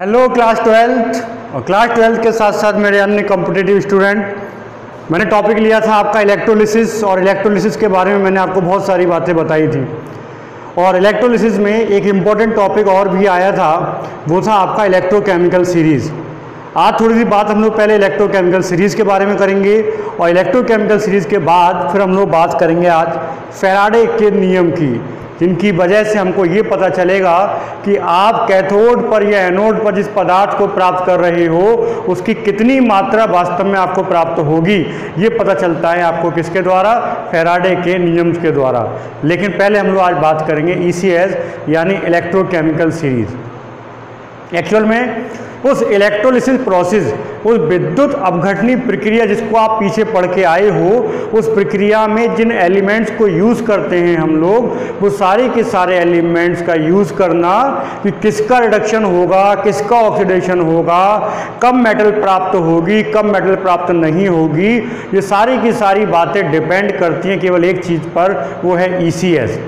Hello class 12th और class 12th के साथ साथ मेरे अन्य कॉम्पिटिटिव स्टूडेंट, मैंने टॉपिक लिया था आपका इलेक्ट्रोलिसिस। और इलेक्ट्रोलिसिस के बारे में मैंने आपको बहुत सारी बातें बताई थी। और इलेक्ट्रोलिसिस में एक इम्पॉर्टेंट टॉपिक और भी आया था, वो था आपका इलेक्ट्रोकेमिकल सीरीज़। आज थोड़ी सी बात हम लोग पहले इलेक्ट्रोकेमिकल सीरीज़ के बारे में करेंगे और इलेक्ट्रोकेमिकल सीरीज़ के बाद फिर हम लोग बात करेंगे आज फैराडे के नियम की, जिनकी वजह से हमको ये पता चलेगा कि आप कैथोड पर या एनोड पर जिस पदार्थ को प्राप्त कर रहे हो उसकी कितनी मात्रा वास्तव में आपको प्राप्त होगी। ये पता चलता है आपको किसके द्वारा? फैराडे के नियम के द्वारा। लेकिन पहले हम लोग आज बात करेंगे ECS यानी इलेक्ट्रोकेमिकल सीरीज। एक्चुअल में उस इलेक्ट्रोलिसिस प्रोसेस, उस विद्युत अपघटनी प्रक्रिया जिसको आप पीछे पढ़ के आए हो, उस प्रक्रिया में जिन एलिमेंट्स को यूज़ करते हैं हम लोग, वो सारे के सारे एलिमेंट्स का यूज़ करना कि किसका रिडक्शन होगा, किसका ऑक्सीडेशन होगा, कब मेटल प्राप्त होगी, कब मेटल प्राप्त नहीं होगी, ये सारी की सारी बातें डिपेंड करती हैं केवल एक चीज़ पर, वो है ECS।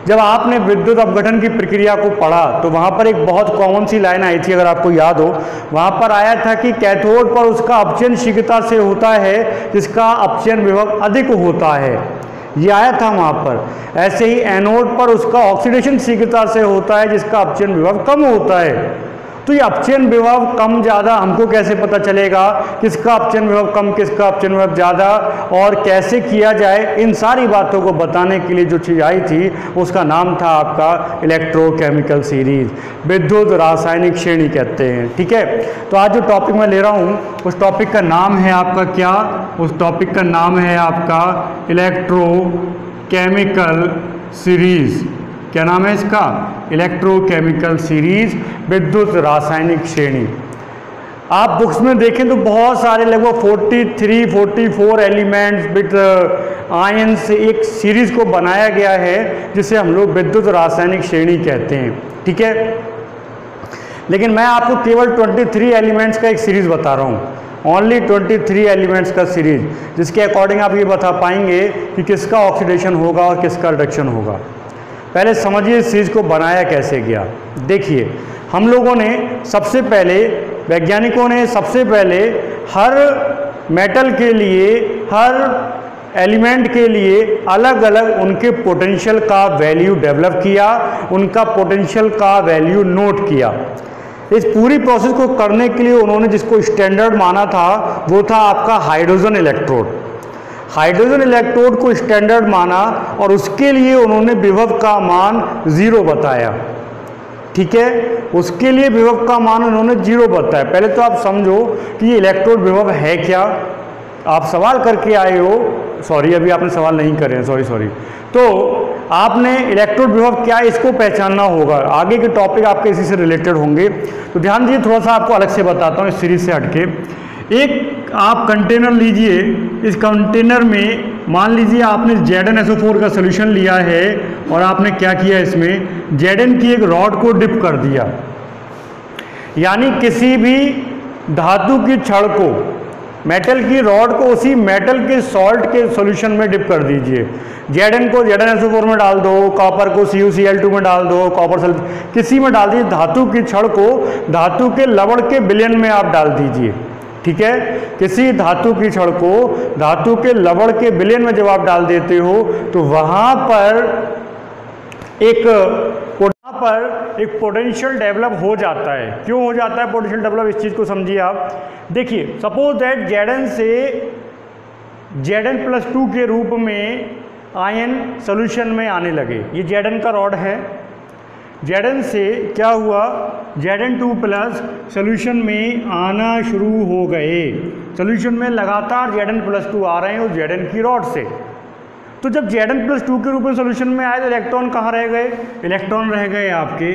जब आपने विद्युत अपघटन की प्रक्रिया को पढ़ा तो वहाँ पर एक बहुत कॉमन सी लाइन आई थी, अगर आपको याद हो। वहाँ पर आया था कि कैथोड पर उसका अपचयन शीघ्रता से होता है जिसका अपचयन विभव अधिक होता है, ये आया था वहाँ पर। ऐसे ही एनोड पर उसका ऑक्सीडेशन शीघ्रता से होता है जिसका अपचयन विभव कम होता है। तो ये अपचयन विभव कम ज़्यादा हमको कैसे पता चलेगा, किसका अपचयन विभव कम, किसका अपचयन विभव ज़्यादा, और कैसे किया जाए, इन सारी बातों को बताने के लिए जो चीज़ आई थी उसका नाम था आपका इलेक्ट्रोकेमिकल सीरीज, विद्युत रासायनिक श्रेणी कहते हैं। ठीक है, तो आज जो टॉपिक मैं ले रहा हूँ उस टॉपिक का नाम है आपका क्या? उस टॉपिक का नाम है आपका इलेक्ट्रोकेमिकल सीरीज। क्या नाम है इसका? इलेक्ट्रोकेमिकल सीरीज, विद्युत रासायनिक श्रेणी। आप बुक्स में देखें तो बहुत सारे लगभग 43-44 एलिमेंट्स विद आयन से एक सीरीज को बनाया गया है जिसे हम लोग विद्युत रासायनिक श्रेणी कहते हैं। ठीक है, लेकिन मैं आपको केवल 23 एलिमेंट्स का एक सीरीज बता रहा हूँ, ओनली 23 एलिमेंट्स का सीरीज, जिसके अकॉर्डिंग आप ये बता पाएंगे कि किसका ऑक्सीडेशन होगा और किसका रिडक्शन होगा। पहले समझिए इस चीज़ को बनाया कैसे गया। देखिए, हम लोगों ने सबसे पहले, वैज्ञानिकों ने सबसे पहले हर मेटल के लिए, हर एलिमेंट के लिए अलग अलग उनके पोटेंशियल का वैल्यू डेवलप किया, उनका पोटेंशियल का वैल्यू नोट किया। इस पूरी प्रोसेस को करने के लिए उन्होंने जिसको स्टैंडर्ड माना था वो था आपका हाइड्रोजन इलेक्ट्रोड। हाइड्रोजन इलेक्ट्रोड को स्टैंडर्ड माना और उसके लिए उन्होंने विभव का मान 0 बताया। ठीक है, उसके लिए विभव का मान उन्होंने 0 बताया। पहले तो आप समझो कि ये इलेक्ट्रोड विभव है क्या। आप सवाल करके आए हो, सॉरी अभी आपने सवाल नहीं करे हैं, सॉरी। तो आपने इलेक्ट्रोड विभव क्या, इसको पहचानना होगा। आगे के टॉपिक आपके इसी से रिलेटेड होंगे, तो ध्यान दीजिए। थोड़ा सा आपको अलग से बताता हूँ इस सीरीज से हटके। एक आप कंटेनर लीजिए, इस कंटेनर में मान लीजिए आपने ZnSO4 का सोल्यूशन लिया है और आपने क्या किया, इसमें Zn की एक रॉड को डिप कर दिया। यानी किसी भी धातु की छड़ को, मेटल की रॉड को उसी मेटल के सॉल्ट के सॉल्यूशन में डिप कर दीजिए। Zn को ZnSO4 में डाल दो, कॉपर को CuCl2 में डाल दो, कॉपर सल्फेट किसी में डाल दीजिए। धातु की छड़ को धातु के लवण के विलयन में आप डाल दीजिए। ठीक है, किसी धातु की छड़ को धातु के लवण के विलयन में जब आप डाल देते हो तो वहां पर एक पोटेंशियल डेवलप हो जाता है। क्यों हो जाता है पोटेंशियल डेवलप, इस चीज को समझिए आप। देखिए, सपोज दैट Zn से Zn+2 के रूप में आयन सोल्यूशन में आने लगे। ये Zn का रॉड है। Zn से क्या हुआ, Zn2+ सोल्यूशन में आना शुरू हो गए। सोल्यूशन में लगातार Zn+2 आ रहे हैं उस Zn की रॉड से। तो जब Zn+2 के रूप में सोल्यूशन में आए तो इलेक्ट्रॉन कहाँ रह गए? इलेक्ट्रॉन रह गए आपके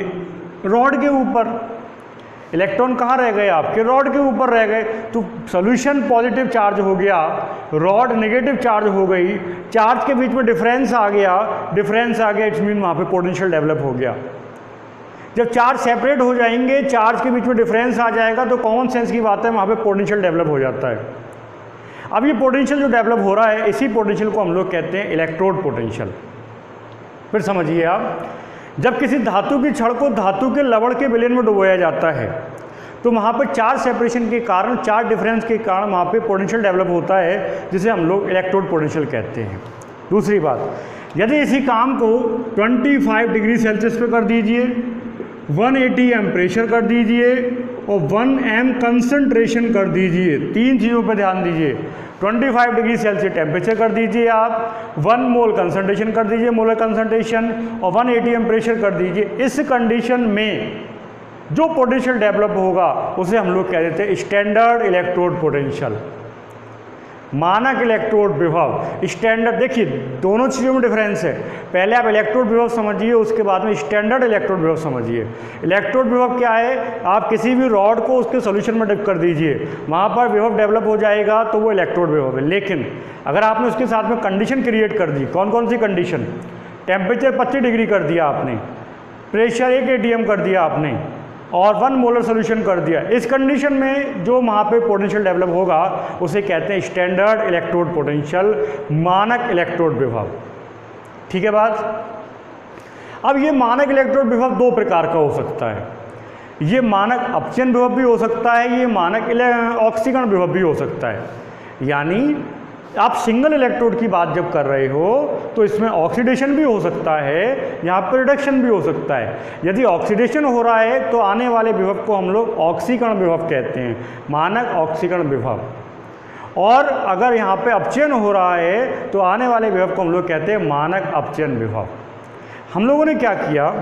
रॉड के ऊपर। इलेक्ट्रॉन कहाँ रह गए? आपके रॉड के ऊपर रह गए। तो सोल्यूशन पॉजिटिव चार्ज हो गया, रॉड नेगेटिव चार्ज हो गई, चार्ज के बीच में डिफरेंस आ गया, इट्स मीन वहाँ पे पोटेंशियल डेवलप हो गया। जब चार्ज सेपरेट हो जाएंगे, चार्ज के बीच में डिफरेंस आ जाएगा, तो कॉमन सेंस की बात है वहाँ पे पोटेंशियल डेवलप हो जाता है। अब ये पोटेंशियल जो डेवलप हो रहा है, इसी पोटेंशियल को हम लोग कहते हैं इलेक्ट्रोड पोटेंशियल। फिर समझिए आप, जब किसी धातु की छड़ को धातु के लवण के विलयन में डुबोया जाता है तो वहाँ पर चार्ज सेपरेशन के कारण, चार्ज डिफरेंस के कारण वहाँ पे पोटेंशियल डेवलप होता है, जिसे हम लोग इलेक्ट्रोड पोटेंशियल कहते हैं। दूसरी बात, यदि इसी काम को 25 डिग्री सेल्सियस पे कर दीजिए, 180 एम प्रेशर कर दीजिए और 1 एम कंसंट्रेशन कर दीजिए, तीन चीज़ों पे ध्यान दीजिए। 25 डिग्री सेल्सियस टेम्परेचर कर दीजिए आप, 1 मोल कंसंट्रेशन कर दीजिए, मोलर कंसंट्रेशन, और 180 एम प्रेशर कर दीजिए। इस कंडीशन में जो पोटेंशियल डेवलप होगा उसे हम लोग कह देते हैं स्टैंडर्ड इलेक्ट्रोड पोटेंशियल, मानक इलेक्ट्रोड विभव। स्टैंडर्ड, देखिए दोनों चीज़ों में डिफरेंस है। पहले आप इलेक्ट्रोड विभव समझिए, उसके बाद में स्टैंडर्ड इलेक्ट्रोड विभव समझिए। इलेक्ट्रोड विभव क्या है? आप किसी भी रॉड को उसके सॉल्यूशन में डिप कर दीजिए, वहाँ पर विभव डेवलप हो जाएगा, तो वो इलेक्ट्रोड विभव है। लेकिन अगर आपने उसके साथ में कंडीशन क्रिएट कर दी, कौन कौन सी कंडीशन? टेम्परेचर 25 डिग्री कर दिया आपने, प्रेशर 1 ATM कर दिया आपने, और 1 मोलर सोल्यूशन कर दिया। इस कंडीशन में जो वहाँ पे पोटेंशियल डेवलप होगा उसे कहते हैं स्टैंडर्ड इलेक्ट्रोड पोटेंशियल, मानक इलेक्ट्रोड विभव। ठीक है बात? अब ये मानक इलेक्ट्रोड विभव दो प्रकार का हो सकता है। ये मानक अपचयन विभव भी हो सकता है, ये मानक ऑक्सीकरण विभव भी हो सकता है। यानी आप सिंगल इलेक्ट्रोड की बात जब कर रहे हो तो इसमें ऑक्सीडेशन भी हो सकता है, यहाँ पर रिडक्शन भी हो सकता है। यदि ऑक्सीडेशन हो रहा है तो आने वाले विभव को हम लोग ऑक्सीकरण विभव कहते हैं, मानक ऑक्सीकरण विभव। और अगर यहाँ पे अपचयन हो रहा है तो आने वाले विभव को हम लोग कहते हैं मानक अपचयन विभव। हम लोगों ने क्या किया,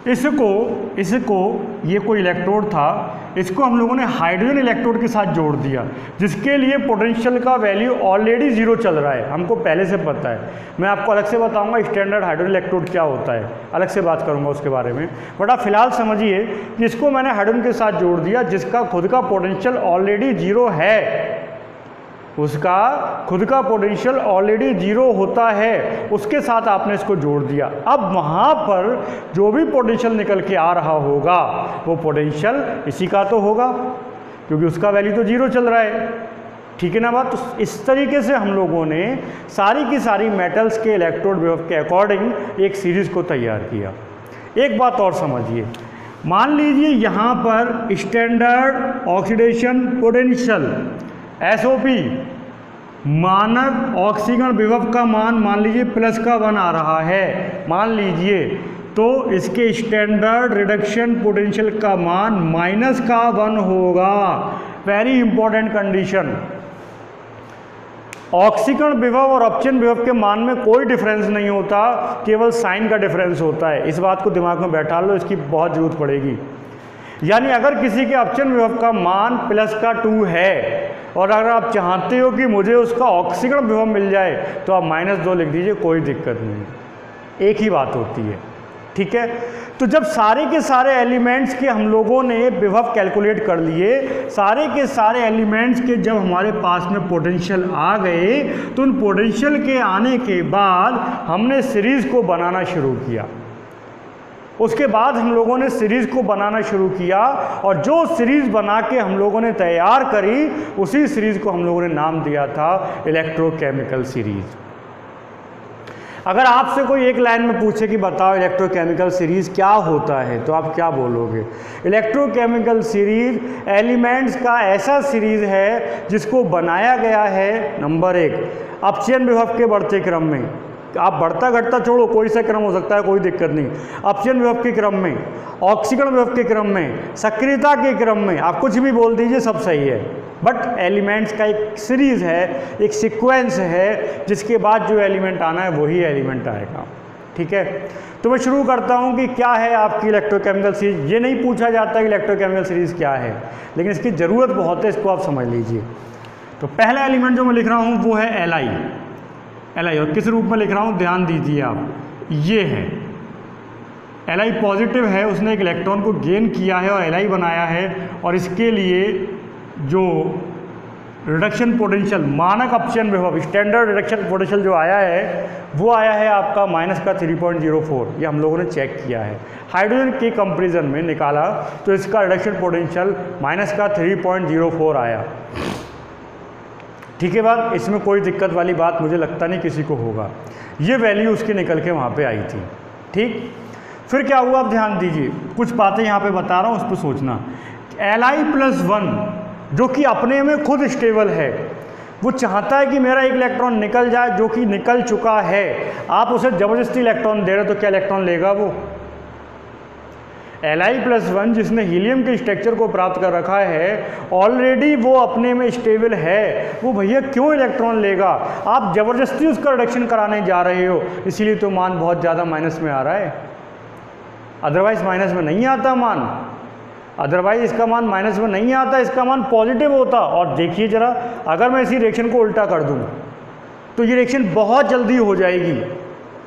इसको ये कोई इलेक्ट्रोड था, इसको हम लोगों ने हाइड्रोजन इलेक्ट्रोड के साथ जोड़ दिया, जिसके लिए पोटेंशियल का वैल्यू ऑलरेडी 0 चल रहा है, हमको पहले से पता है। मैं आपको अलग से बताऊंगा स्टैंडर्ड हाइड्रोजन इलेक्ट्रोड क्या होता है, अलग से बात करूंगा उसके बारे में। बट आप फिलहाल समझिए कि इसको मैंने हाइड्रोजन के साथ जोड़ दिया, जिसका खुद का पोटेंशियल ऑलरेडी 0 है, उसका खुद का पोटेंशियल ऑलरेडी 0 होता है, उसके साथ आपने इसको जोड़ दिया। अब वहाँ पर जो भी पोटेंशियल निकल के आ रहा होगा वो पोटेंशियल इसी का तो होगा, क्योंकि उसका वैल्यू तो 0 चल रहा है। ठीक है ना बात? तो इस तरीके से हम लोगों ने सारी की सारी मेटल्स के इलेक्ट्रोड विभव के अकॉर्डिंग एक सीरीज़ को तैयार किया। एक बात और समझिए, मान लीजिए यहाँ पर स्टैंडर्ड ऑक्सीडेशन पोटेंशियल SOP, मानक ऑक्सीकरण विभव का मान लीजिए +1 आ रहा है, मान लीजिए, तो इसके स्टैंडर्ड रिडक्शन पोटेंशियल का मान -1 होगा। Very important condition. ऑक्सीकरण विभव और अपचयन विभव के मान में कोई डिफरेंस नहीं होता, केवल साइन का डिफरेंस होता है। इस बात को दिमाग में बैठा लो, इसकी बहुत ज़रूरत पड़ेगी। यानी अगर किसी के अपचयन विभव का मान +2 है और अगर आप चाहते हो कि मुझे उसका ऑक्सीकरण विभव मिल जाए तो आप -2 लिख दीजिए, कोई दिक्कत नहीं, एक ही बात होती है। ठीक है? तो जब सारे के सारे एलिमेंट्स के हम लोगों ने विभव कैलकुलेट कर लिए, सारे के सारे एलिमेंट्स के जब हमारे पास में पोटेंशियल आ गए, तो उन पोटेंशियल के आने के बाद हमने सीरीज़ को बनाना शुरू किया। उसके बाद हम लोगों ने सीरीज़ को बनाना शुरू किया और जो सीरीज़ बना के हम लोगों ने तैयार करी, उसी सीरीज़ को हम लोगों ने नाम दिया था इलेक्ट्रोकेमिकल सीरीज़। अगर आपसे कोई एक लाइन में पूछे कि बताओ इलेक्ट्रोकेमिकल सीरीज़ क्या होता है, तो आप क्या बोलोगे? इलेक्ट्रोकेमिकल सीरीज़ एलिमेंट्स का ऐसा सीरीज़ है जिसको बनाया गया है, नंबर 1, अपचयन विभव के बढ़ते क्रम में। आप बढ़ता घटता छोड़ो, कोई सा क्रम हो सकता है, कोई दिक्कत नहीं। अपचयन विभव के क्रम में, ऑक्सीकरण विभव के क्रम में, सक्रियता के क्रम में, आप कुछ भी बोल दीजिए, सब सही है। बट एलिमेंट्स का एक सीरीज़ है, एक सीक्वेंस है, जिसके बाद जो एलिमेंट आना है वही एलिमेंट आएगा। ठीक है? तो मैं शुरू करता हूँ कि क्या है आपकी इलेक्ट्रोकेमिकल सीरीज़। ये नहीं पूछा जाता कि इलेक्ट्रोकेमिकल सीरीज़ क्या है, लेकिन इसकी ज़रूरत बहुत है, इसको आप समझ लीजिए। तो पहला एलिमेंट जो मैं लिख रहा हूँ वो है Li, और किस रूप में लिख रहा हूँ ध्यान दीजिए आप, ये है Li पॉजिटिव है, उसने एक इलेक्ट्रॉन को गेन किया है और Li बनाया है, और इसके लिए जो रिडक्शन पोटेंशियल, मानक अपचयन विभव, स्टैंडर्ड रिडक्शन पोटेंशियल जो आया है वो आया है आपका -3.04। ये हम लोगों ने चेक किया है, हाइड्रोजन के कंपेरिजन में निकाला तो इसका रिडक्शन पोटेंशियल -3.04 आया। ठीक है बात? इसमें कोई दिक्कत वाली बात मुझे लगता नहीं किसी को होगा। ये वैल्यू उसकी निकल के वहाँ पे आई थी। ठीक, फिर क्या हुआ आप ध्यान दीजिए, कुछ बातें यहाँ पे बता रहा हूँ, उस पर सोचना Li+1 जो कि अपने में खुद स्टेबल है, वो चाहता है कि मेरा एक इलेक्ट्रॉन निकल जाए जो कि निकल चुका है। आप उसे ज़बरदस्ती इलेक्ट्रॉन दे रहे हो तो क्या इलेक्ट्रॉन लेगा वो? Li+1 जिसने हीलियम के स्ट्रक्चर को प्राप्त कर रखा है, ऑलरेडी वो अपने में स्टेबल है, वो भैया क्यों इलेक्ट्रॉन लेगा? आप ज़बरदस्ती उसका रिडक्शन कराने जा रहे हो, इसीलिए तो मान बहुत ज़्यादा माइनस में आ रहा है, अदरवाइज माइनस में नहीं आता मान। अदरवाइज इसका मान माइनस में नहीं आता, इसका मान पॉजिटिव होता। और देखिए ज़रा, अगर मैं इसी रिएक्शन को उल्टा कर दूँ तो ये रिएक्शन बहुत जल्दी हो जाएगी,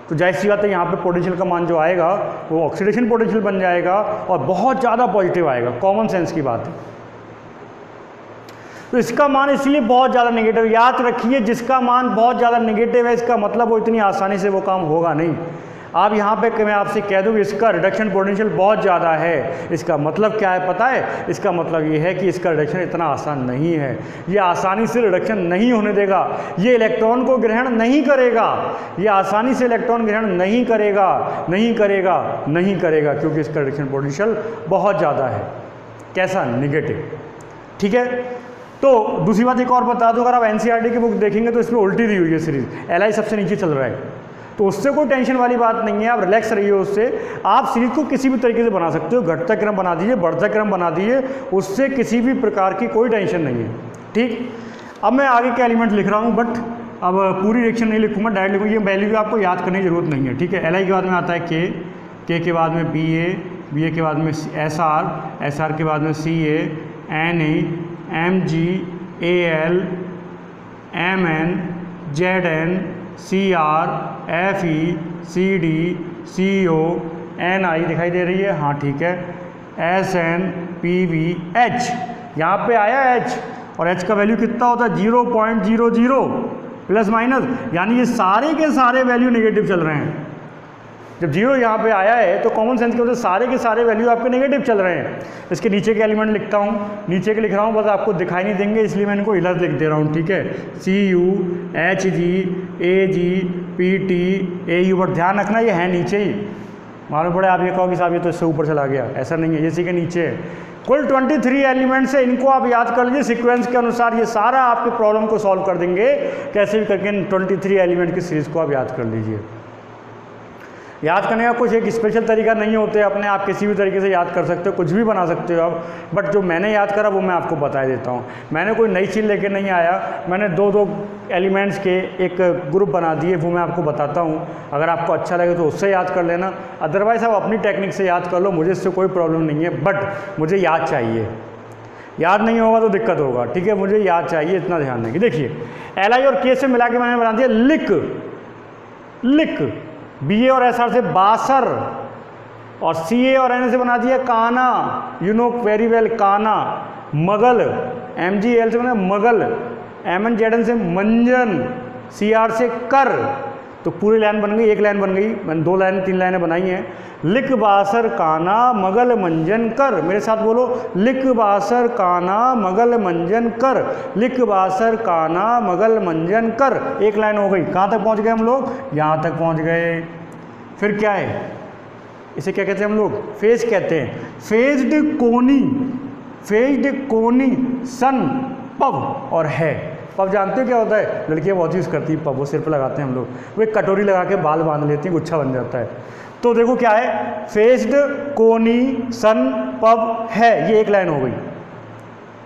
तो जाहिर सी बात है यहाँ पे पोटेंशियल का मान जो आएगा वो ऑक्सीडेशन पोटेंशियल बन जाएगा और बहुत ज़्यादा पॉजिटिव आएगा। कॉमन सेंस की बात है। तो इसका मान इसलिए बहुत ज़्यादा नेगेटिव, याद रखिए जिसका मान बहुत ज़्यादा नेगेटिव है इसका मतलब वो इतनी आसानी से वो काम होगा नहीं। आप यहाँ पे मैं आपसे कह दूँ इसका रिडक्शन पोटेंशियल बहुत ज़्यादा है, इसका मतलब क्या है पता है? इसका मतलब ये है कि इसका रिडक्शन इतना आसान नहीं है, ये आसानी से रिडक्शन नहीं होने देगा, ये इलेक्ट्रॉन को ग्रहण नहीं करेगा, ये आसानी से इलेक्ट्रॉन ग्रहण नहीं करेगा, नहीं करेगा, नहीं करेगा, क्योंकि इसका रिडक्शन पोटेंशियल बहुत ज़्यादा है। कैसा? नेगेटिव। ठीक है। तो दूसरी बात एक और बता दूँ, अगर आप NCERT की बुक देखेंगे तो इसमें उल्टी दी हुई है सीरीज, Li सबसे नीचे चल रहा है, तो उससे कोई टेंशन वाली बात नहीं है, आप रिलैक्स रहिए उससे। आप सीरीज को किसी भी तरीके से बना सकते हो, घटता क्रम बना दीजिए, बढ़ता क्रम बना दीजिए, उससे किसी भी प्रकार की कोई टेंशन नहीं है। ठीक। अब मैं आगे के एलिमेंट लिख रहा हूँ, बट अब पूरी रिएक्शन नहीं लिखूँगा, डायरेक्ट लिखूँगा। ये वैल्यू भी आपको याद करने की जरूरत नहीं है। ठीक है। Li के बाद में आता है K के बाद में Ba के बाद में SR के बाद में Ca, Na, Mg, Al, Mn, Zn, Cr, Fe, Cd, Co, Ni दिखाई दे रही है? हाँ ठीक है। Sn, Pv, H, यहाँ पे आया H, और H का वैल्यू कितना होता है? 0.00 प्लस माइनस, यानी ये सारे के सारे वैल्यू नेगेटिव चल रहे हैं। जब 0 यहाँ पे आया है तो कॉमन सेंस की वजह से सारे के सारे वैल्यू आपके नेगेटिव चल रहे हैं। इसके नीचे के एलिमेंट लिखता हूँ, नीचे के लिख रहा हूँ, बस आपको दिखाई नहीं देंगे इसलिए मैं इनको इलर्ट लिख दे रहा हूँ। ठीक है। Cu, Hg, Ag, Pt, Au, पर ध्यान रखना ये है नीचे ही। मालूम पड़े आप ये कहो कि साहब ये तो इससे ऊपर चला गया, ऐसा नहीं है, ये इसी के नीचे है। कुल 23 एलिमेंट्स है, इनको आप याद कर लीजिए सीक्वेंस के अनुसार, ये सारा आपके प्रॉब्लम को सॉल्व कर देंगे। कैसे भी करके 23 एलिमेंट की सीरीज को आप याद कर लीजिए। याद करने का कुछ एक स्पेशल तरीका नहीं होते, अपने आप किसी भी तरीके से याद कर सकते हो, कुछ भी बना सकते हो आप, बट जो मैंने याद करा वो मैं आपको बता देता हूँ। मैंने कोई नई चीज़ लेके नहीं आया, मैंने दो एलिमेंट्स के एक ग्रुप बना दिए, वो मैं आपको बताता हूँ। अगर आपको अच्छा लगे तो उससे याद कर लेना, अदरवाइज़ आप अपनी टेक्निक से याद कर लो, मुझे इससे कोई प्रॉब्लम नहीं है, बट मुझे याद चाहिए। याद नहीं होगा तो दिक्कत होगा। ठीक है। मुझे याद चाहिए, इतना ध्यान देंगे। देखिए Li और K से मिला के मैंने बना दिया लिक, Ba और Sr से बासर, और Ca और Na से बना दिया काना, यू नो वेरी वेल, काना। मगल, Mgl से बना मगल, Mn Zn से मंजन, Cr से कर। तो पूरी लाइन बन गई, एक लाइन बन गई, मैंने 2 लाइन 3 लाइनें बनाई हैं। लिक बासर काना मगल मंजन कर, मेरे साथ बोलो, लिक बासर काना मगल मंजन कर, लिक बासर काना मगल मंजन कर। एक लाइन हो गई। कहाँ तक पहुँच गए हम लोग? यहाँ तक पहुँच गए। फिर क्या है, इसे क्या कहते हैं हम लोग? फेज कहते हैं। फेज्ड कोनी सन पव और है। पब जानते हो क्या होता है? लड़कियाँ बहुत यूज़ करती हैं पब, वो सिर पर लगाते हैं हम लोग, वो एक कटोरी लगा के बाल बांध लेती हैं, गुच्छा बन जाता है। तो देखो क्या है, फेस्ड कोनी सन पब है, ये एक लाइन हो गई।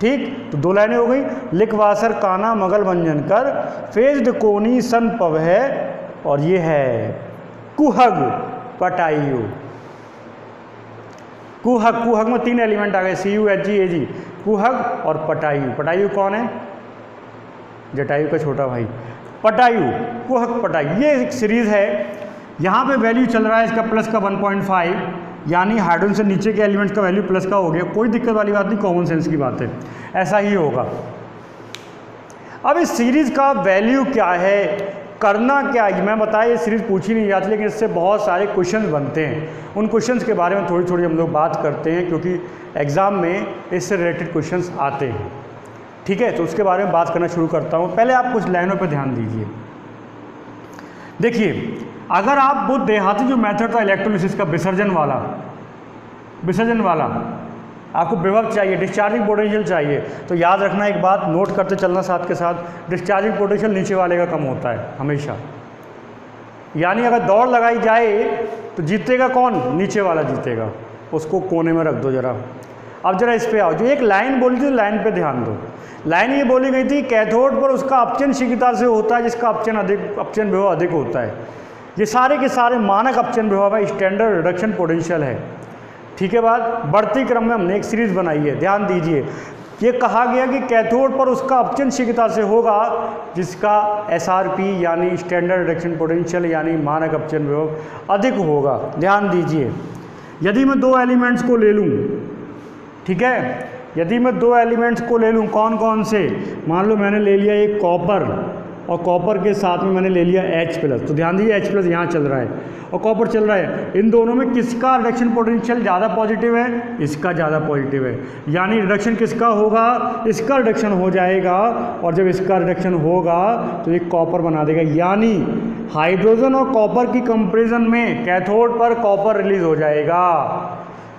ठीक, तो 2 लाइनें हो गई। लिख वासर काना मगल मंजन कर, फेस्ड कोनी सन पब है, और ये है कुहग पटाइयो। कुहग में 3 एलिमेंट आ गए, Cu Hg Ag, कुहग और पटायु। पटायु कौन है? जटायु का छोटा भाई। पटायु, कुहग पटायु, ये एक सीरीज है। यहाँ पे वैल्यू चल रहा है इसका प्लस का 1.5, यानी हाइड्रोजन से नीचे के एलिमेंट्स का वैल्यू प्लस का हो गया। कोई दिक्कत वाली बात नहीं, कॉमन सेंस की बात है, ऐसा ही होगा। अब इस सीरीज का वैल्यू क्या है, करना क्या है, मैं बताया ये सीरीज पूछी नहीं जाती, लेकिन इससे बहुत सारे क्वेश्चंस बनते हैं। उन क्वेश्चंस के बारे में थोड़ी थोड़ी हम लोग बात करते हैं, क्योंकि एग्ज़ाम में इससे रिलेटेड क्वेश्चंस आते हैं। ठीक है, तो उसके बारे में बात करना शुरू करता हूँ। पहले आप कुछ लाइनों पर ध्यान दीजिए। देखिए, अगर आप वो देहाती जो मेथड था इलेक्ट्रोलिसिस का, विसर्जन वाला, आपको विभव चाहिए, डिस्चार्जिंग पोटेंशियल चाहिए। तो याद रखना एक बात, नोट करते चलना साथ के साथ, डिस्चार्जिंग पोटेंशियल नीचे वाले का कम होता है हमेशा। यानी अगर दौड़ लगाई जाए तो जीतेगा कौन? नीचे वाला जीतेगा। उसको कोने में रख दो जरा। अब जरा इस पे आओ, जो एक लाइन बोली थी लाइन पे ध्यान दो। लाइन ये बोली गई थी कैथोड पर उसका अपचयन शीघ्रता से होता है जिसका अपचयन विभव अधिक होता है। ये सारे के सारे मानक अपचयन विभव है, स्टैंडर्ड रिडक्शन पोटेंशियल है। ठीक है बात। बढ़ती क्रम में हमने एक सीरीज बनाई है, ध्यान दीजिए। ये कहा गया कि कैथोड पर उसका अपचयन शीघ्रता से होगा जिसका SRP यानी स्टैंडर्ड रिडक्शन पोटेंशियल यानी मानक अपचयन विभव अधिक होगा। ध्यान दीजिए, यदि मैं दो एलिमेंट्स को ले लूँ, ठीक है, यदि मैं दो एलिमेंट्स को ले लूँ, कौन कौन से? मान लो मैंने ले लिया एक कॉपर और कॉपर के साथ में मैंने ले लिया H+। तो ध्यान दीजिए H+ यहाँ चल रहा है और कॉपर चल रहा है। इन दोनों में किसका रिडक्शन पोटेंशियल ज़्यादा पॉजिटिव है? इसका ज़्यादा पॉजिटिव है। यानी रिडक्शन किसका होगा? इसका रिडक्शन हो जाएगा। और जब इसका रिडक्शन होगा तो ये कॉपर बना देगा। यानी हाइड्रोजन और कॉपर की कंपेरिजन में कैथोड पर कॉपर रिलीज हो जाएगा,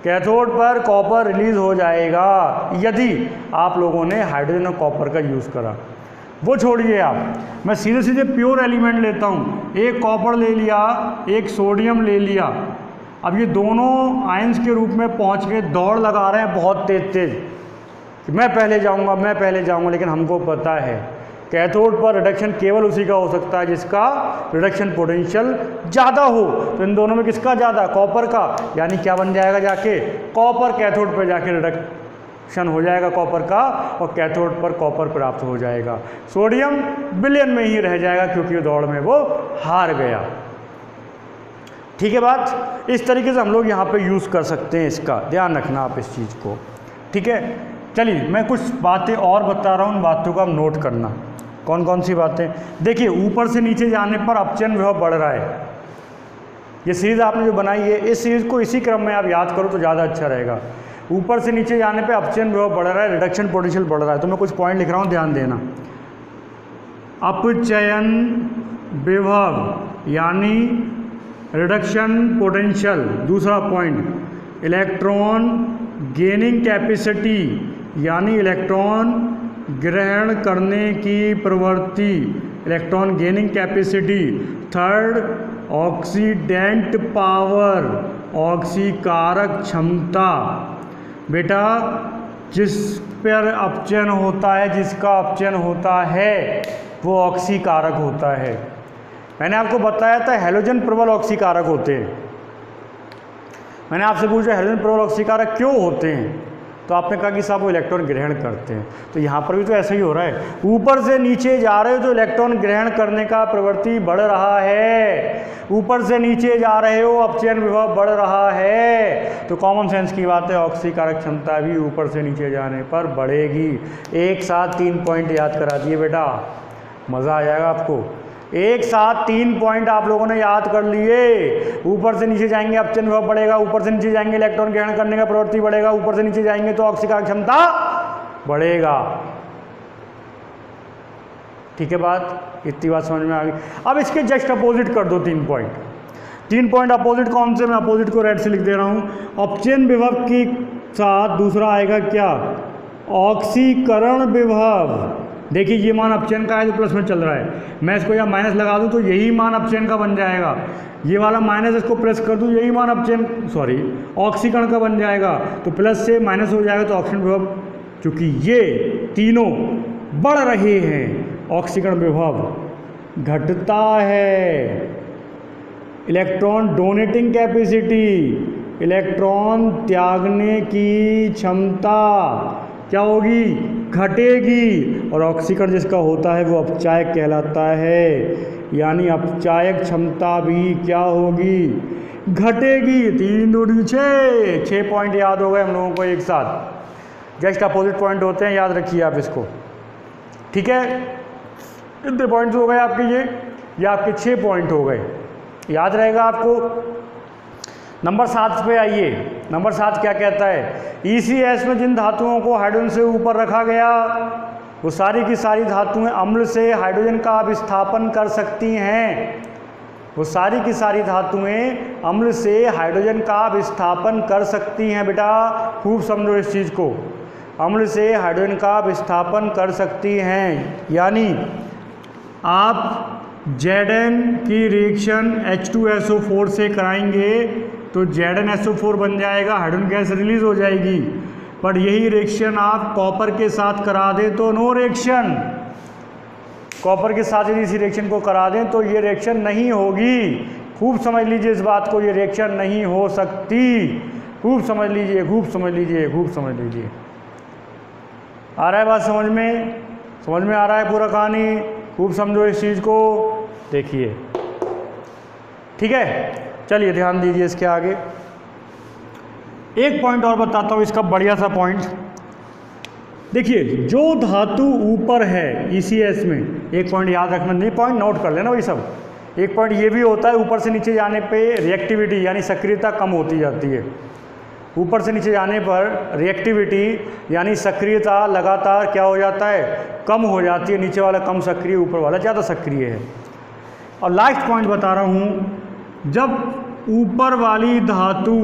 कैथोड पर कॉपर रिलीज हो जाएगा यदि आप लोगों ने हाइड्रोजन और कॉपर का यूज़ करा। वो छोड़िए आप, मैं सीधे सीधे प्योर एलिमेंट लेता हूँ। एक कॉपर ले लिया, एक सोडियम ले लिया। अब ये दोनों आयंस के रूप में पहुँच के दौड़ लगा रहे हैं बहुत तेज तेज कि मैं पहले जाऊँगा, मैं पहले जाऊँगा। लेकिन हमको पता है कैथोड पर रिडक्शन केवल उसी का हो सकता है जिसका रिडक्शन पोटेंशियल ज़्यादा हो। तो इन दोनों में किसका ज़्यादा? कॉपर का। यानी क्या बन जाएगा जाके? कॉपर कैथोड पर जाके रिडक्शन हो जाएगा कॉपर का और कैथोड पर कॉपर प्राप्त हो जाएगा। सोडियम विलयन में ही रह जाएगा क्योंकि दौड़ में वो हार गया। ठीक है बात। इस तरीके से हम लोग यहाँ पे यूज़ कर सकते हैं, इसका ध्यान रखना आप इस चीज़ को। ठीक है, चलिए मैं कुछ बातें और बता रहा हूँ, उन बातों का आप नोट करना। कौन कौन सी बातें? देखिए, ऊपर से नीचे जाने पर अपचयन विभव बढ़ रहा है। ये सीरीज़ आपने जो बनाई है, इस सीरीज़ को इसी क्रम में आप याद करो तो ज़्यादा अच्छा रहेगा। ऊपर से नीचे जाने पे अपचयन विभव बढ़ रहा है, रिडक्शन पोटेंशियल बढ़ रहा है। तो मैं कुछ पॉइंट लिख रहा हूँ, ध्यान देना। अपचयन विभव यानी रिडक्शन पोटेंशियल। दूसरा पॉइंट, इलेक्ट्रॉन गेनिंग कैपेसिटी यानी इलेक्ट्रॉन ग्रहण करने की प्रवृत्ति, electron gaining capacity. Third, oxidant power, ऑक्सीकारक क्षमता। बेटा, जिस पर अपचयन होता है, जिसका अपचयन होता है वो ऑक्सीकारक होता है। मैंने आपको बताया था हैलोजन प्रबल ऑक्सीकारक होते हैं। मैंने आपसे पूछा हैलोजन प्रबल ऑक्सीकारक क्यों होते हैं, तो आपने कहा कि साहब वो इलेक्ट्रॉन ग्रहण करते हैं। तो यहाँ पर भी तो ऐसा ही हो रहा है, ऊपर से नीचे जा रहे हो तो इलेक्ट्रॉन ग्रहण करने का प्रवृत्ति बढ़ रहा है। ऊपर से नीचे जा रहे हो, अपचयन विभव बढ़ रहा है। तो कॉमन सेंस की बात है, ऑक्सीकारक क्षमता भी ऊपर से नीचे जाने पर बढ़ेगी। एक साथ 3 पॉइंट याद करा दिए बेटा, मज़ा आ जाएगा आपको। एक साथ 3 पॉइंट आप लोगों ने याद कर लिए। ऊपर से नीचे जाएंगे अपचयन विभव बढ़ेगा, ऊपर से नीचे जाएंगे इलेक्ट्रॉन ग्रहण करने का प्रवृत्ति बढ़ेगा, ऊपर से नीचे जाएंगे तो ऑक्सीकारक क्षमता बढ़ेगा। ठीक है बात, इतनी बात समझ में आ गई। अब इसके जस्ट अपोजिट कर दो 3 पॉइंट। 3 पॉइंट अपोजिट कौन से? मैं अपोजिट को रेड से लिख दे रहा हूं। अपचयन विभव के साथ दूसरा आएगा क्या? ऑक्सीकरण विभव। देखिए, ये मान अपचयन का है तो प्लस में चल रहा है, मैं इसको यहाँ माइनस लगा दूँ तो यही मान अपचयन का बन जाएगा। ये वाला माइनस इसको प्लस कर दूँ, यही मान ऑक्सीकरण का बन जाएगा। तो प्लस से माइनस हो जाएगा तो ऑक्सीकरण विभव, चूँकि ये तीनों बढ़ रहे हैं, ऑक्सीकरण विभव घटता है। इलेक्ट्रॉन डोनेटिंग कैपेसिटी, इलेक्ट्रॉन त्यागने की क्षमता क्या होगी? घटेगी। और ऑक्सीकरण जिसका होता है वो अपचायक कहलाता है, यानी अपचायक क्षमता भी क्या होगी? घटेगी। 3 दूनी 6, 6 पॉइंट याद हो गए हम लोगों को एक साथ। जस्ट अपोजिट पॉइंट होते हैं, याद रखिए आप इसको। ठीक है, कितने पॉइंट्स हो गए आपके? ये आपके 6 पॉइंट हो गए, याद रहेगा आपको। नंबर 7 पे आइए। नंबर 7 क्या कहता है? ECS में जिन धातुओं को हाइड्रोजन से ऊपर रखा गया वो सारी की सारी धातुएं अम्ल से हाइड्रोजन का विस्थापन कर सकती हैं। वो सारी की सारी धातुएं अम्ल से हाइड्रोजन का विस्थापन कर सकती हैं बेटा, खूब समझो इस चीज़ को, अम्ल से हाइड्रोजन का विस्थापन कर सकती हैं। यानी आप Zn की रिएक्शन H2SO4 से कराएंगे तो ZnSO4 बन जाएगा, हाइड्रोजन गैस रिलीज हो जाएगी। पर यही रिएक्शन आप कॉपर के साथ करा दें तो नो रिएक्शन, कॉपर के साथ यदि इसी रिएक्शन को करा दें तो ये रिएक्शन नहीं होगी। खूब समझ लीजिए इस बात को, ये रिएक्शन नहीं हो सकती। खूब समझ लीजिए, खूब समझ लीजिए, खूब समझ लीजिए। आ रहा है बात समझ में? समझ में आ रहा है पूरा कहानी? खूब समझो इस चीज़ को, देखिए ठीक है। चलिए ध्यान दीजिए इसके आगे। एक पॉइंट और बताता हूँ इसका, बढ़िया सा पॉइंट। देखिए जो धातु ऊपर है ECS में, एक पॉइंट याद रखना, नहीं पॉइंट नोट कर लेना भाई सब। एक पॉइंट ये भी होता है, ऊपर से नीचे जाने पे रिएक्टिविटी यानी सक्रियता कम होती जाती है। ऊपर से नीचे जाने पर रिएक्टिविटी यानी सक्रियता लगातार क्या हो जाता है, कम हो जाती है। नीचे वाला कम सक्रिय, ऊपर वाला ज़्यादा सक्रिय है। और लास्ट पॉइंट बता रहा हूँ, जब ऊपर वाली धातु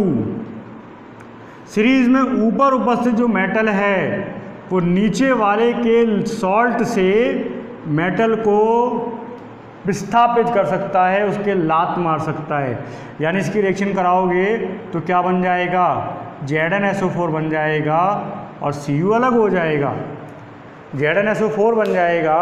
सीरीज में ऊपर उपस्थित जो मेटल है वो नीचे वाले के सॉल्ट से मेटल को विस्थापित कर सकता है, उसके लात मार सकता है। यानी इसकी रिएक्शन कराओगे तो क्या बन जाएगा, ZnSO4 बन जाएगा और Cu अलग हो जाएगा। ZnSO4 बन जाएगा,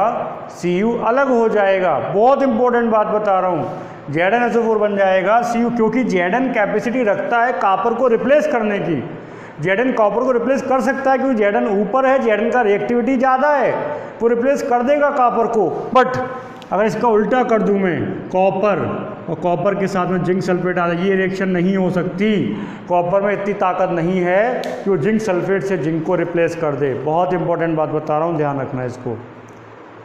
Cu अलग हो जाएगा। बहुत इंपॉर्टेंट बात बता रहा हूँ, ZnSO4 बन जाएगा Cu, क्योंकि Zn कैपेसिटी रखता है कॉपर को रिप्लेस करने की। Zn कॉपर को रिप्लेस कर सकता है क्योंकि Zn ऊपर है, Zn का रिएक्टिविटी ज़्यादा है, वो रिप्लेस कर देगा कॉपर को। बट अगर इसका उल्टा कर दूं मैं, कॉपर और कॉपर के साथ में जिंक सल्फेट आ जाए, ये रिएक्शन नहीं हो सकती। कॉपर में इतनी ताकत नहीं है कि वो जिंक सल्फेट से जिंक को रिप्लेस कर दे। बहुत इंपॉर्टेंट बात बता रहा हूँ, ध्यान रखना इसको,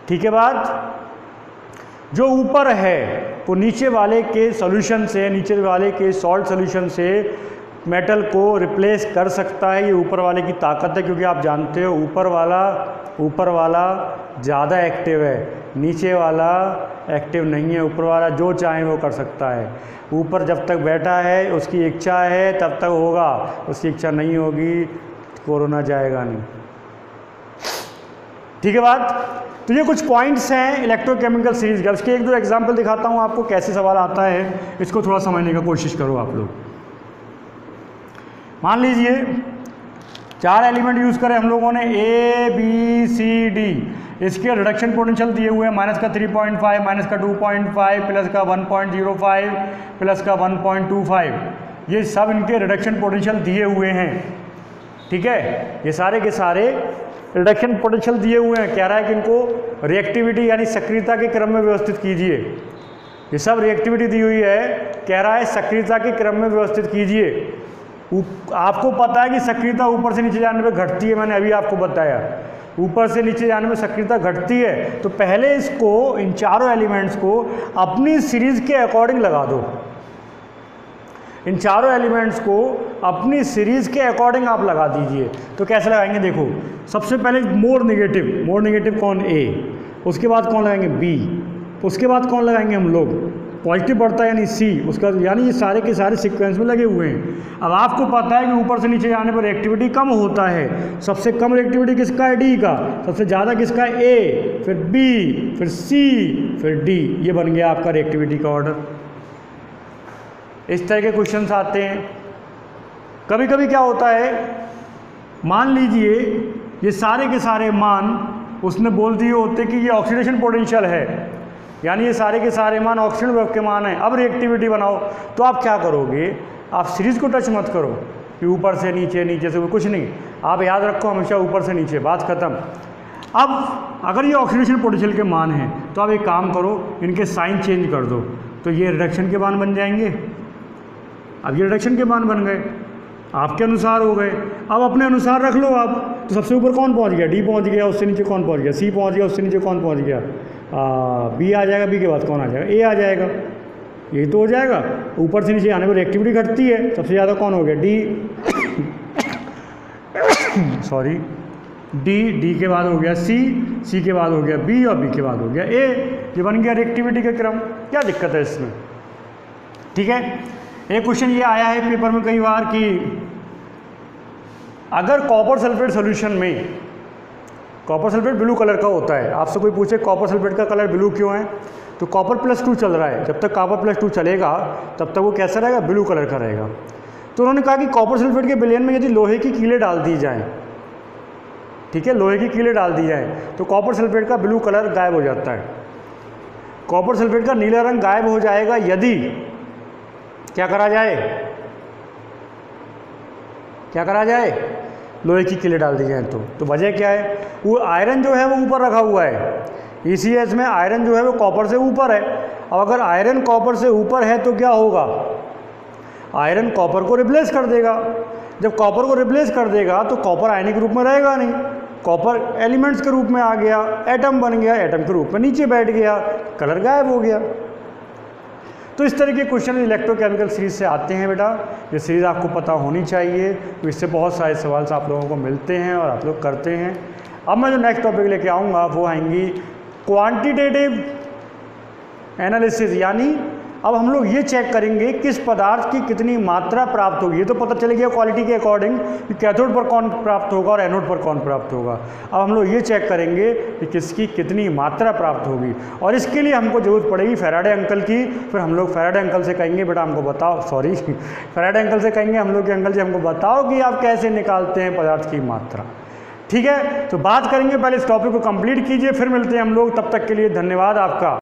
ठीक है बात। जो ऊपर है वो नीचे वाले के सॉल्यूशन से, नीचे वाले के सॉल्ट सॉल्यूशन से मेटल को रिप्लेस कर सकता है। ये ऊपर वाले की ताकत है, क्योंकि आप जानते हो ऊपर वाला ज़्यादा एक्टिव है, नीचे वाला एक्टिव नहीं है। ऊपर वाला जो चाहे वो कर सकता है। ऊपर जब तक बैठा है उसकी इच्छा है तब तक होगा, उसकी इच्छा नहीं होगी कोरोना जाएगा नहीं, ठीक है बात। तो ये कुछ पॉइंट्स हैं इलेक्ट्रोकेमिकल सीरीज का। इसके एक दो एग्जांपल दिखाता हूँ आपको, कैसे सवाल आता है, इसको थोड़ा समझने का कोशिश करो आप लोग। मान लीजिए 4 एलिमेंट यूज़ करें हम लोगों ने, A B C D। इसके रिडक्शन पोटेंशियल दिए हुए हैं, -3.5, -2.5, +1.05, +1.25। ये सब इनके रिडक्शन पोटेंशियल दिए हुए हैं, ठीक है। ये सारे के सारे रिडक्शन पोटेंशियल दिए हुए हैं। कह रहा है कि इनको रिएक्टिविटी यानी सक्रियता के क्रम में व्यवस्थित कीजिए। ये सब रिएक्टिविटी दी हुई है, कह रहा है सक्रियता के क्रम में व्यवस्थित कीजिए। आपको पता है कि सक्रियता ऊपर से नीचे जाने पे घटती है, मैंने अभी आपको बताया, ऊपर से नीचे जाने में सक्रियता घटती है। तो पहले इसको, इन चारों एलिमेंट्स को अपनी सीरीज के अकॉर्डिंग लगा दो। इन चारों एलिमेंट्स को अपनी सीरीज के अकॉर्डिंग आप लगा दीजिए। तो कैसे लगाएंगे, देखो सबसे पहले मोर नेगेटिव कौन, A, उसके बाद कौन लगाएंगे B, उसके बाद कौन लगाएंगे हम लोग, पॉजिटिव बढ़ता है यानी C, उसका यानी ये सारे के सारे सीक्वेंस में लगे हुए हैं। अब आपको पता है कि ऊपर से नीचे जाने पर रिएक्टिविटी कम होता है। सबसे कम रिएक्टिविटी किसका है, D का। सबसे ज़्यादा किसका है, A, फिर B, फिर C, फिर D। ये बन गया आपका रिएक्टिविटी का ऑर्डर। इस तरह के क्वेश्चंस आते हैं। कभी कभी क्या होता है, मान लीजिए ये सारे के सारे मान उसने बोल दिए होते कि ये ऑक्सीडेशन पोटेंशियल है, यानी ये सारे के सारे मान ऑक्सीजन विभव के मान हैं। अब रिएक्टिविटी बनाओ, तो आप क्या करोगे, आप सीरीज को टच मत करो कि ऊपर से नीचे, नीचे से कुछ नहीं। आप याद रखो हमेशा ऊपर से नीचे, बात खत्म। अब अगर ये ऑक्सीडेशन पोटेंशियल के मान हैं तो आप एक काम करो, इनके साइन चेंज कर दो, तो ये रिडक्शन के मान बन जाएंगे। अब ये रिडक्शन के मान बन गए, आपके अनुसार हो गए। अब अपने अनुसार रख लो आप। तो सबसे ऊपर कौन पहुंच गया, D पहुंच गया, उससे नीचे कौन पहुंच गया, C पहुंच गया, उससे नीचे कौन पहुंच गया, B आ जाएगा, B के बाद कौन आ जाएगा, A आ जाएगा। ये तो हो जाएगा। ऊपर से नीचे आने पर एक्टिविटी घटती है, सबसे ज़्यादा कौन हो गया, D सॉरी D के बाद हो गया C के बाद हो गया B और B के बाद हो गया A। ये बन गया रिएक्टिविटी का क्रम। क्या दिक्कत है इसमें, ठीक है। एक क्वेश्चन ये आया है पेपर में कई बार कि अगर कॉपर सल्फेट सॉल्यूशन में, कॉपर सल्फेट ब्लू कलर का होता है, आपसे कोई पूछे कॉपर सल्फेट का कलर ब्लू क्यों है, तो कॉपर +2 चल रहा है, जब तक कॉपर +2 चलेगा तब तक वो कैसा रहेगा, ब्लू कलर का रहेगा। तो उन्होंने कहा कि कॉपर सल्फेट के विलयन में यदि लोहे की कीलें डाल दी जाएं, ठीक है, लोहे की कीलें डाल दी जाएं तो कॉपर सल्फेट का ब्लू कलर गायब हो जाता है। कॉपर सल्फेट का नीला रंग गायब हो जाएगा यदि क्या करा जाए, क्या करा जाए, लोहे की कीलें डाल दी जाएं। तो वजह क्या है, वो आयरन जो है वो ऊपर रखा हुआ है, ECS में आयरन जो है वो कॉपर से ऊपर है। अब अगर आयरन कॉपर से ऊपर है तो क्या होगा, आयरन कॉपर को रिप्लेस कर देगा। जब कॉपर को रिप्लेस कर देगा तो कॉपर आयनिक रूप में रहेगा नहीं, कॉपर एलिमेंट्स के रूप में आ गया, एटम बन गया, एटम के रूप में नीचे बैठ गया, कलर गायब हो गया। तो इस तरह के क्वेश्चन इलेक्ट्रोकेमिकल सीरीज से आते हैं बेटा, ये सीरीज़ आपको पता होनी चाहिए। तो इससे बहुत सारे सवाल आप लोगों को मिलते हैं और आप लोग करते हैं। अब मैं जो नेक्स्ट टॉपिक लेके आऊँगा वो आएंगी क्वांटिटेटिव एनालिसिस, यानी अब हम लोग ये चेक करेंगे किस पदार्थ की कितनी मात्रा प्राप्त होगी। ये तो पता चल गया क्वालिटी के अकॉर्डिंग कि कैथोड पर कौन प्राप्त होगा और एनोड पर कौन प्राप्त होगा। अब हम लोग ये चेक करेंगे कि किसकी कितनी मात्रा प्राप्त होगी, और इसके लिए हमको ज़रूरत पड़ेगी फैराडे अंकल की। फिर हम लोग फैराडे अंकल से कहेंगे बेटा हमको बताओ, सॉरी फैराडे अंकल से कहेंगे हम लोग के अंकल जी हमको बताओ कि आप कैसे निकालते हैं पदार्थ की मात्रा। ठीक है, तो बात करेंगे, पहले इस टॉपिक को कंप्लीट कीजिए, फिर मिलते हैं हम लोग। तब तक के लिए धन्यवाद आपका।